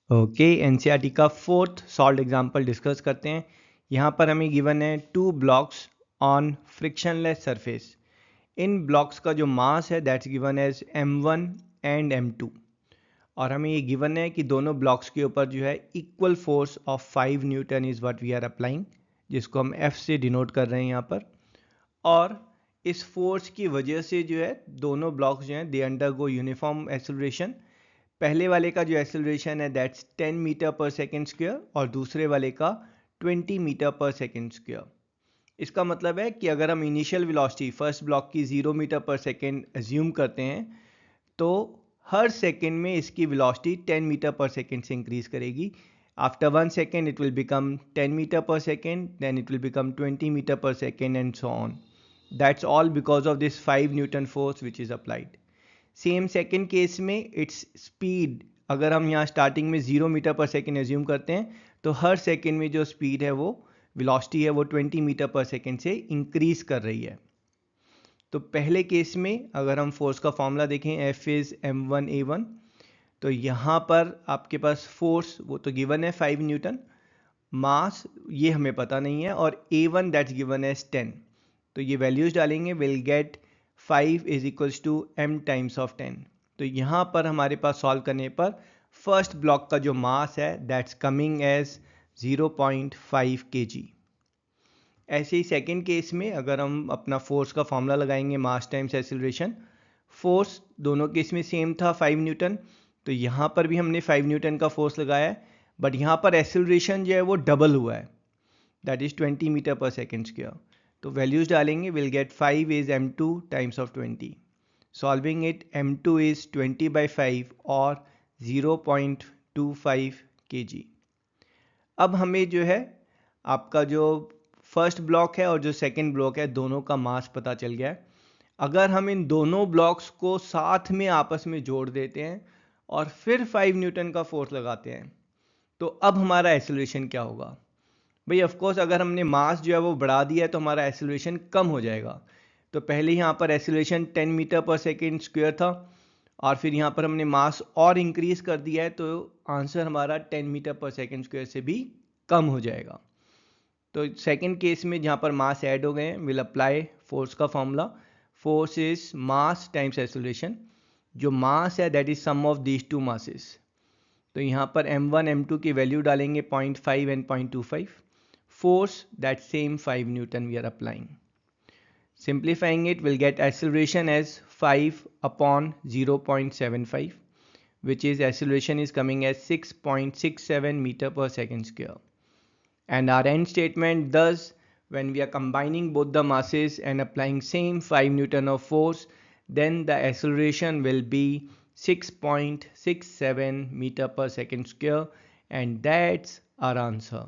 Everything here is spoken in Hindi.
ओके, एनसीईआरटी का फोर्थ सॉल्व एग्जांपल डिस्कस करते हैं। यहाँ पर हमें गिवन है 2 blocks on frictionless surface. In blocks का जो मास है that's given as m1 and m2, और हमें ये गिवन है कि दोनों ब्लॉक्स के ऊपर जो है equal force of 5 newton is what we are applying, जिसको हम F से डिनोट कर रहे हैं यहाँ पर। और इस फोर्स की वजह से जो है दोनों ब्लॉक्स जो हैं दे अंडरगो यूनिफॉर्म एक्सेलरेशन। पहले वाले का जो एक्सेलरेशन है that's 10 metre per second square और दूसरे वाले का 20 मीटर पर सेकेंड स्क्वायर। इसका मतलब है कि अगर हम इनिशियल वेलोसिटी फर्स्ट ब्लॉक की 0 मीटर पर सेकेंड एज्यूम करते हैं तो हर सेकेंड में इसकी वेलोसिटी 10 मीटर पर सेकेंड से इंक्रीज करेगी। After 1 second it will become 10 metre per second, then it will become 20 metre per second and so on. That's all because of this 5 newton force which is applied. Same second case में इट्स स्पीड, अगर हम यहाँ स्टार्टिंग में 0 मीटर पर सेकेंड एज्यूम करते हैं तो हर सेकेंड में जो स्पीड है वो वेलोसिटी है वो 20 मीटर पर सेकेंड से इंक्रीज कर रही है। तो पहले केस में अगर हम फोर्स का फॉर्मूला देखें F इज m1a1, तो यहाँ पर आपके पास फोर्स वो तो गिवन है 5 न्यूटन, मास ये हमें पता नहीं है, और a1 दैट्स गिवन एज 10। तो ये वैल्यूज डालेंगे, will get 5 is equals to m times of 10। तो यहाँ पर हमारे पास सॉल्व करने पर फर्स्ट ब्लॉक का जो मास है दैट्स कमिंग एज 0.5 kg। ऐसे ही सेकेंड केस में अगर हम अपना फोर्स का फॉर्मूला लगाएंगे मास टाइम्स एक्सेलरेशन, फोर्स दोनों केस में सेम था 5 न्यूटन, तो यहाँ पर भी हमने 5 न्यूटन का फोर्स लगाया है, बट यहाँ पर एक्सेलरेशन जो है वो डबल हुआ है, that is 20 metre per second square. तो वैल्यूज डालेंगे, will get 5 is m2 times of 20। Solving it, m2 is 20/5 और 0.25 kg। अब हमें जो है आपका जो फर्स्ट ब्लॉक है और जो सेकंड ब्लॉक है दोनों का मास पता चल गया है। अगर हम इन दोनों ब्लॉक्स को साथ में आपस में जोड़ देते हैं और फिर 5 न्यूटन का फोर्स लगाते हैं तो अब हमारा एक्सेलरेशन क्या होगा? भाई ऑफ कोर्स अगर हमने मास जो है वो बढ़ा दिया है तो हमारा एक्सेलरेशन कम हो जाएगा। तो पहले यहाँ पर acceleration 10 metre per second square था और फिर यहाँ पर हमने मास और इंक्रीज कर दिया है, तो आंसर हमारा 10 मीटर पर सेकेंड स्क्वायर से भी कम हो जाएगा। तो सेकेंड केस में जहाँ पर मास ऐड हो गए हैं, विल अप्लाई फोर्स का formula. Force is mass times acceleration. जो मास है that is sum of these two masses. तो यहाँ पर m1 m2 की वैल्यू डालेंगे 0.5 and 0.25। Force that same 5 newton we are applying. Simplifying it, we'll get acceleration as 5 upon 0.75, which is acceleration is coming as 6.67 meter per second square. And our end statement thus, when we are combining both the masses and applying same 5 Newton of force, then the acceleration will be 6.67 meter per second square, and that's our answer.